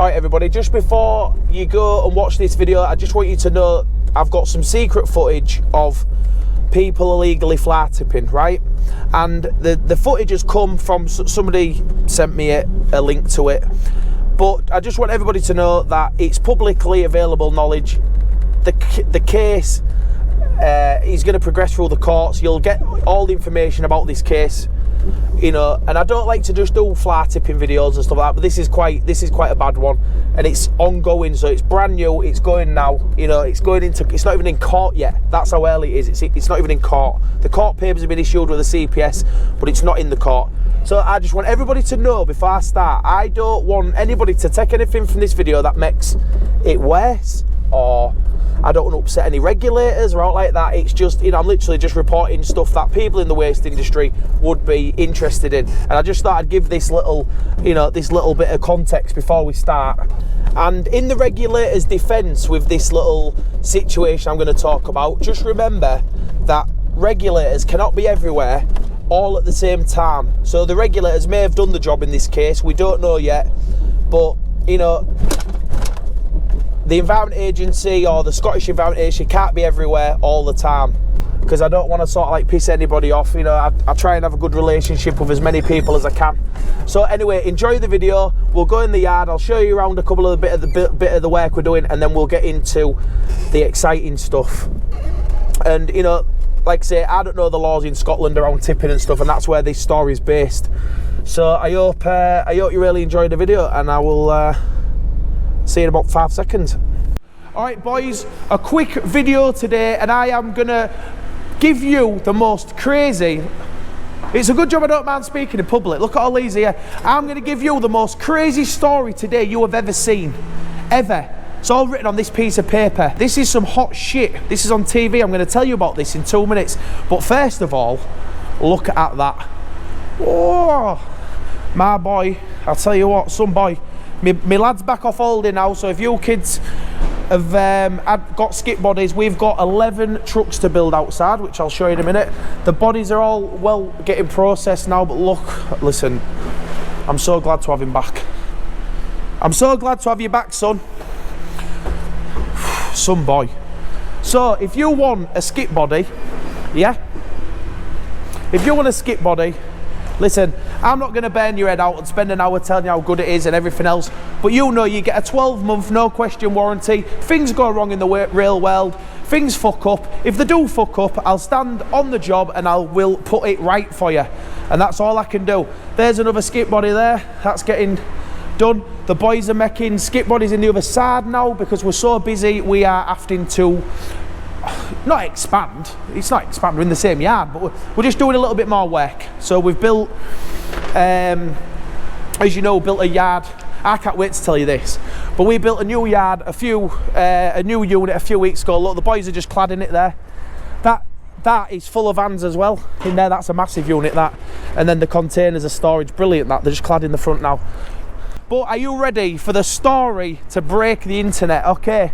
Alright everybody, just before you go and watch this video, I just want you to know I've got some secret footage of people illegally fly tipping, right? And the footage has come from, somebody sent me a link to it, but I just want everybody to know that it's publicly available knowledge. The case is going to progress through the courts. You'll get all the information about this case, you know, and I don't like to just do fly tipping videos and stuff like that, but this is quite a bad one, and it's ongoing, so it's brand new, it's going now, you know, it's not even in court yet. That's how early it is. It's not even in court. The court papers have been issued with the CPS, but it's not in the court. So I just want everybody to know before I start, I don't want anybody to take anything from this video that makes it worse, or I don't want to upset any regulators or out like that. It's just, you know, I'm literally just reporting stuff that people in the waste industry would be interested in. And I just thought I'd give this little, you know, this little bit of context before we start. And in the regulators' defence with this little situation I'm going to talk about, just remember that regulators cannot be everywhere all at the same time. So the regulators may have done the job in this case, we don't know yet, but, you know, the Environment Agency or the Scottish Environment Agency can't be everywhere all the time, because I don't want to sort of like piss anybody off. You know, I try and have a good relationship with as many people as I can. So anyway, enjoy the video. We'll go in the yard, I'll show you around a couple of bit of the work we're doing, and then we'll get into the exciting stuff. And, you know, like I say, I don't know the laws in Scotland around tipping and stuff, and that's where this story is based. So I hope you really enjoyed the video, and I will see you in about 5 seconds. Alright boys, a quick video today, and I am gonna give you the most crazy, it's a good job I don't mind speaking in public, look at all these here. I'm gonna give you the most crazy story today you have ever seen, ever. It's all written on this piece of paper. This is some hot shit. This is on TV. I'm gonna tell you about this in 2 minutes, but first of all, look at that. Oh, my boy, I'll tell you what, some boy. My lad's back off holiday now, so if you kids have got skip bodies, we've got 11 trucks to build outside, which I'll show you in a minute. The bodies are all, well, getting processed now, but look, listen, I'm so glad to have him back. I'm so glad to have you back, son. Son boy. So, if you want a skip body, yeah? If you want a skip body, listen, I'm not going to burn your head out and spend an hour telling you how good it is and everything else, but you know you get a 12-month no question warranty. Things go wrong in the real world, things fuck up. If they do fuck up, I'll stand on the job and I will put it right for you, and that's all I can do. There's another skip body there, that's getting done. The boys are making skip bodies in the other side now because we're so busy. We are having to not expand, it's not expand, we're in the same yard, but we're just doing a little bit more work. So we've built, as you know, built a yard. I can't wait to tell you this, but we built a new yard, a new unit a few weeks ago. Look, the boys are just cladding it there. That is full of vans as well in there. That's a massive unit, that. And then the containers of storage, brilliant, that. They're just cladding the front now. But are you ready for the story to break the internet? Okay,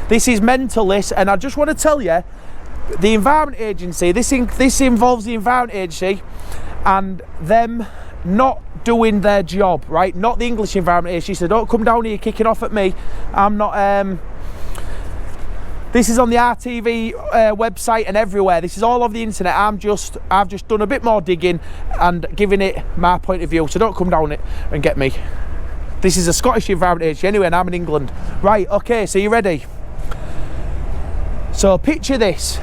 this is mental, this, and I just want to tell you, the Environment Agency, this involves the Environment Agency and them not doing their job, right? Not the English Environment Agency, so don't come down here kicking off at me. I'm not, this is on the RTV website and everywhere. This is all over the internet. I've just done a bit more digging and giving it my point of view, so don't come down it and get me. This is a Scottish Environment Agency anyway, and I'm in England. Right, okay, so you ready? So picture this.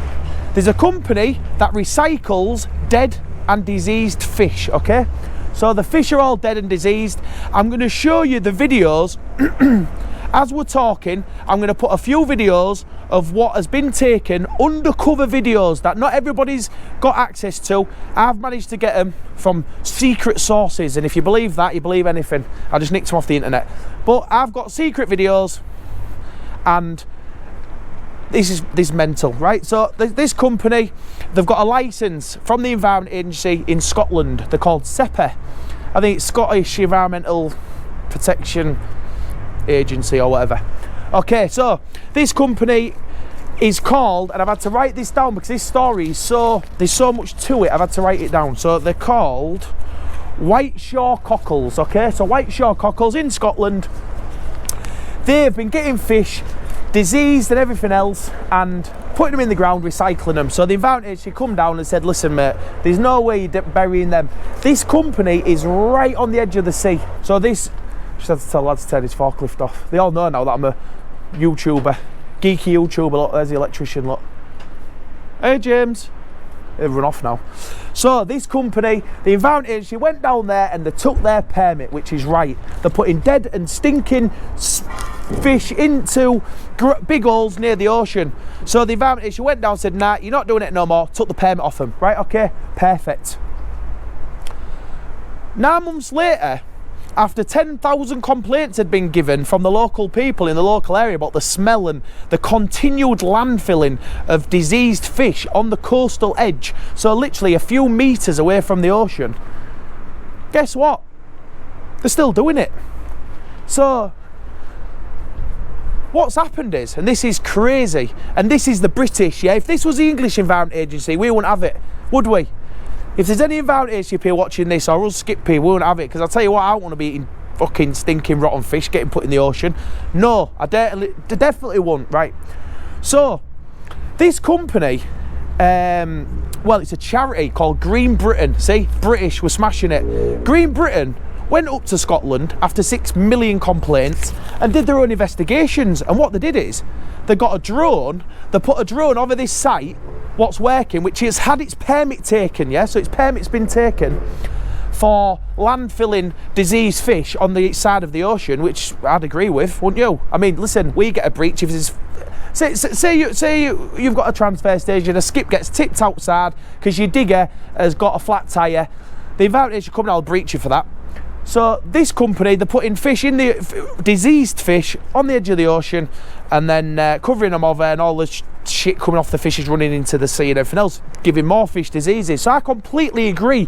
There's a company that recycles dead and diseased fish, okay? So the fish are all dead and diseased. I'm going to show you the videos. As we're talking, I'm going to put a few videos of what has been taken, undercover videos that not everybody's got access to. I've managed to get them from secret sources, and if you believe that, you believe anything. I just nicked them off the internet. But I've got secret videos, and this is mental, right? So this company, they've got a license from the Environment Agency in Scotland. They're called SEPA. I think it's Scottish Environmental Protection Agency or whatever. Okay, so this company is called, and I've had to write this down because this story is there's so much to it, I've had to write it down. So they're called Whiteshore Cockles, okay? So Whiteshore Cockles in Scotland, they've been getting fish diseased and everything else and putting them in the ground, recycling them. So the environment agency come down and said, listen mate, there's no way you're burying them. This company is right on the edge of the sea. So this, just had to tell lads to turn his forklift off. They all know now that I'm a YouTuber, geeky YouTuber. Look, there's the electrician, look. Hey James. They've run off now. So this company, the environment agency, went down there and they took their permit, which is right. They're putting dead and stinking fish into big holes near the ocean. So the environment agency went down and said, nah, you're not doing it no more, took the permit off them. Right, okay, perfect. 9 months later, after 10,000 complaints had been given from the local people in the local area about the smell and the continued landfilling of diseased fish on the coastal edge, so literally a few metres away from the ocean, guess what? They're still doing it. So what's happened is, and this is crazy, and this is the British, yeah, if this was the English Environment Agency, we wouldn't have it, would we? If there's any environment agency people watching this, or us skip people, we won't have it, because I'll tell you what, I don't want to be eating fucking stinking rotten fish getting put in the ocean. No, I definitely won't, right? So, this company, well, it's a charity called Green Britain. See, British, we're smashing it. Green Britain went up to Scotland after 6 million complaints and did their own investigations. And what they did is, they got a drone, they put a drone over this site, what's working, which has had its permit taken, yeah? So its permit's been taken for landfilling diseased fish on the side of the ocean, which I'd agree with, wouldn't you? I mean, listen, we get a breach if there's... Say you've got a transfer station, a skip gets tipped outside because your digger has got a flat tyre, the environment agency come down and breach you for that. So this company, they're putting fish in the diseased fish on the edge of the ocean and then covering them over, and all the shit coming off the fish is running into the sea and everything else, giving more fish diseases. So I completely agree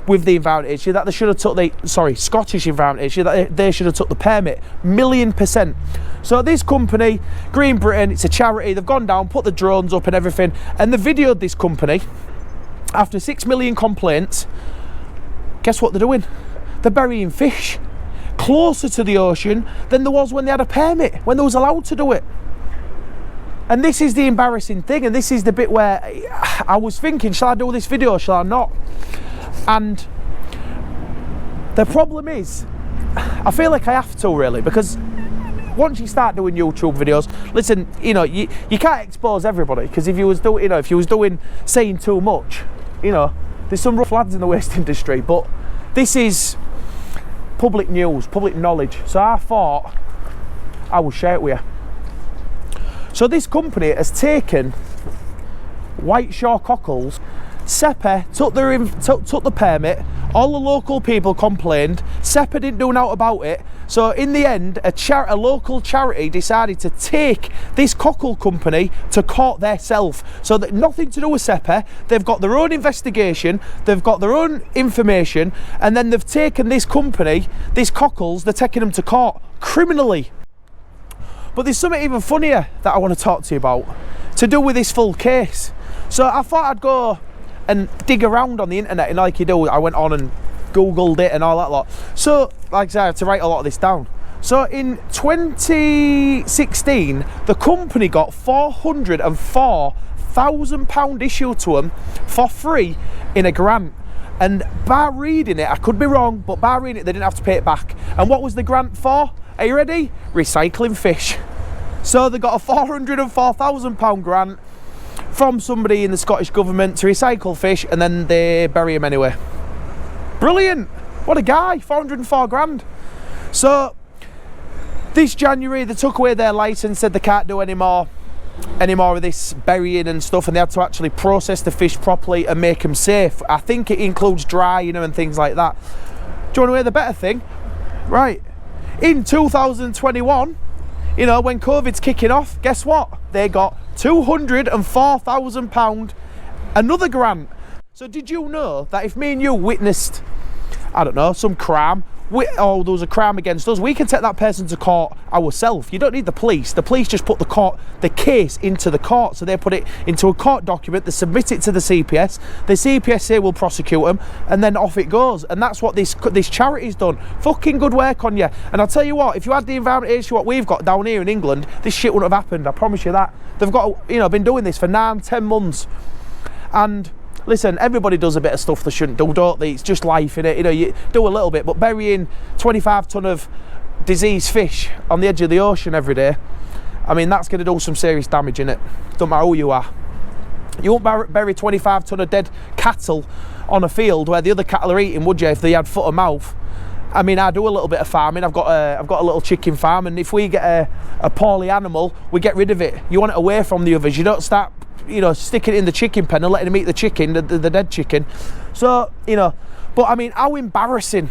with the environment agency that they should have took the, Scottish environment agency, that they should have took the permit, 1,000,000%. So this company, Green Britain, it's a charity, they've gone down, put the drones up and everything, and they videoed this company after 6 million complaints. Guess what they're doing? They're burying fish closer to the ocean than there was when they had a permit, when they was allowed to do it. And this is the embarrassing thing, and this is the bit where I was thinking, shall I do this video or shall I not? And the problem is, I feel like I have to really, because once you start doing YouTube videos, listen, you know, you can't expose everybody, because if you was doing, saying too much, you know, there's some rough lads in the waste industry, but this is public news, public knowledge. So I thought I will share it with you. So this company has taken Whiteshore Cockles. SEPA took the permit, all the local people complained, SEPA didn't do nothing about it, so in the end a local charity decided to take this cockle company to court themselves. So that nothing to do with SEPA, they've got their own investigation, they've got their own information, and then they've taken this company, this Cockles, they're taking them to court criminally. But there's something even funnier that I want to talk to you about, to do with this full case. So I thought I'd go and dig around on the internet, and like you do, I went on and Googled it and all that lot. So, like I said, I had to write a lot of this down. So in 2016, the company got £404,000 issued to them for free in a grant. And by reading it, I could be wrong, but by reading it, they didn't have to pay it back. And what was the grant for? Are you ready? Recycling fish. So they got a £404,000 grant from somebody in the Scottish government to recycle fish, and then they bury them anyway. Brilliant! What a guy! 404 grand. So this January they took away their license, said they can't do any more of this burying and stuff, and they had to actually process the fish properly and make them safe. I think it includes drying them and things like that. Do you want to hear the better thing? Right, in 2021, you know, when COVID's kicking off, guess what? They got £204,000, another grant. So did you know that if me and you witnessed, I don't know, some crime, oh, there was a crime against us, we can take that person to court ourselves. You don't need the police. The police just put the case into the court. So they put it into a court document, they submit it to the CPS, the CPS say we'll prosecute them, and then off it goes. And that's what this charity's done. Fucking good work on you. And I'll tell you what, if you had the environment issue what we've got down here in England, this shit wouldn't have happened, I promise you that. They've got, you know, been doing this for 9-10 months. And listen, everybody does a bit of stuff they shouldn't do, don't they? It's just life, innit? You know, you do a little bit, but burying 25 tonne of diseased fish on the edge of the ocean every day, I mean, that's going to do some serious damage, innit? Don't matter who you are. You won't bury 25 tonne of dead cattle on a field where the other cattle are eating, would you, if they had foot and mouth? I mean, I do a little bit of farming. I've got a little chicken farm, and if we get a poorly animal, we get rid of it. You want it away from the others. You don't start, you know, sticking it in the chicken pen and letting them eat the chicken, the dead chicken. So, you know, but I mean, how embarrassing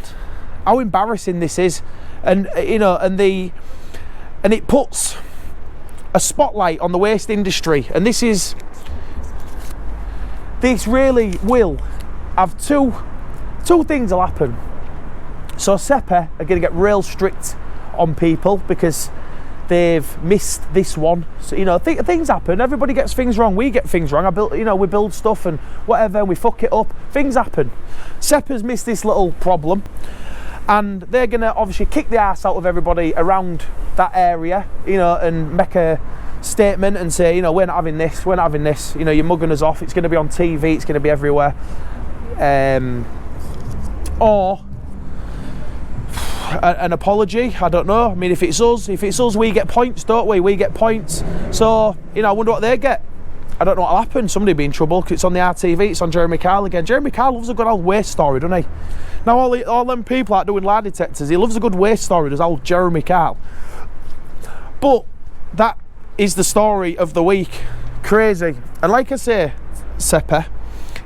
this is, and you know, and it puts a spotlight on the waste industry, and this really will have two things will happen. So SEPA are going to get real strict on people because they've missed this one. So, you know, things happen. Everybody gets things wrong. We get things wrong. We build stuff and whatever. We fuck it up. Things happen. SEPA's missed this little problem, and they're going to obviously kick the arse out of everybody around that area, you know, and make a statement and say, you know, we're not having this. We're not having this. You know, you're mugging us off. It's going to be on TV. It's going to be everywhere. Or an apology, I don't know. I mean, if it's us, we get points, don't we? We get points. So, you know, I wonder what they get. I don't know what'll happen. Somebody will be in trouble because it's on the RTV, it's on Jeremy Kyle again. Jeremy Kyle loves a good old waste story, doesn't he? Now, all them people out doing lie detectors, he loves a good waste story, does old Jeremy Kyle. But that is the story of the week. Crazy. And like I say, SEPA,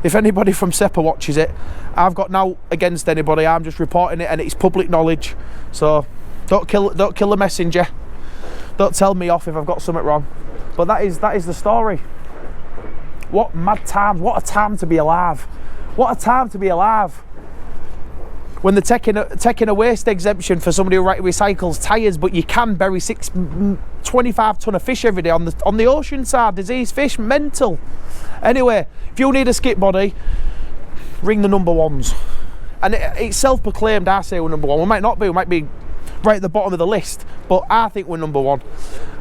if anybody from SEPA watches it, I've got no against anybody. I'm just reporting it, and it's public knowledge. So don't kill the messenger. Don't tell me off if I've got something wrong. But that is the story. What mad times! What a time to be alive! What a time to be alive! When they're taking a waste exemption for somebody who recycles tyres, but you can bury 25 tonne of fish every day on the ocean side. Diseased fish, mental. Anyway, if you need a skip body, ring the number ones. And it's self-proclaimed, I say we're number one. We might not be, we might be right at the bottom of the list, but I think we're number one.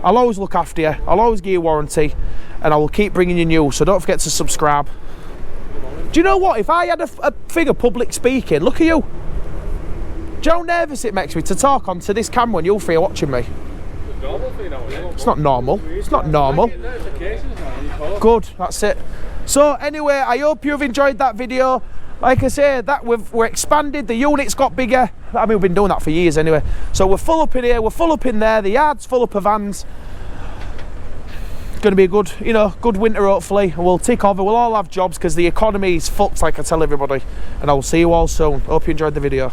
I'll always look after you, I'll always give you a warranty, and I will keep bringing you news, so don't forget to subscribe. Do you know what, if I had a thing of public speaking, look at you. Do you know how nervous it makes me to talk onto this camera when you're free watching me? It's not normal. It's not normal. Good, that's it. So anyway, I hope you've enjoyed that video. Like I say, that we're expanded, the unit's got bigger. I mean, we've been doing that for years anyway. So we're full up in here, we're full up in there, the yard's full up of vans. It's going to be a good, you know, good winter hopefully. We'll tick over, we'll all have jobs because the economy is fucked, like I tell everybody. And I will see you all soon. Hope you enjoyed the video.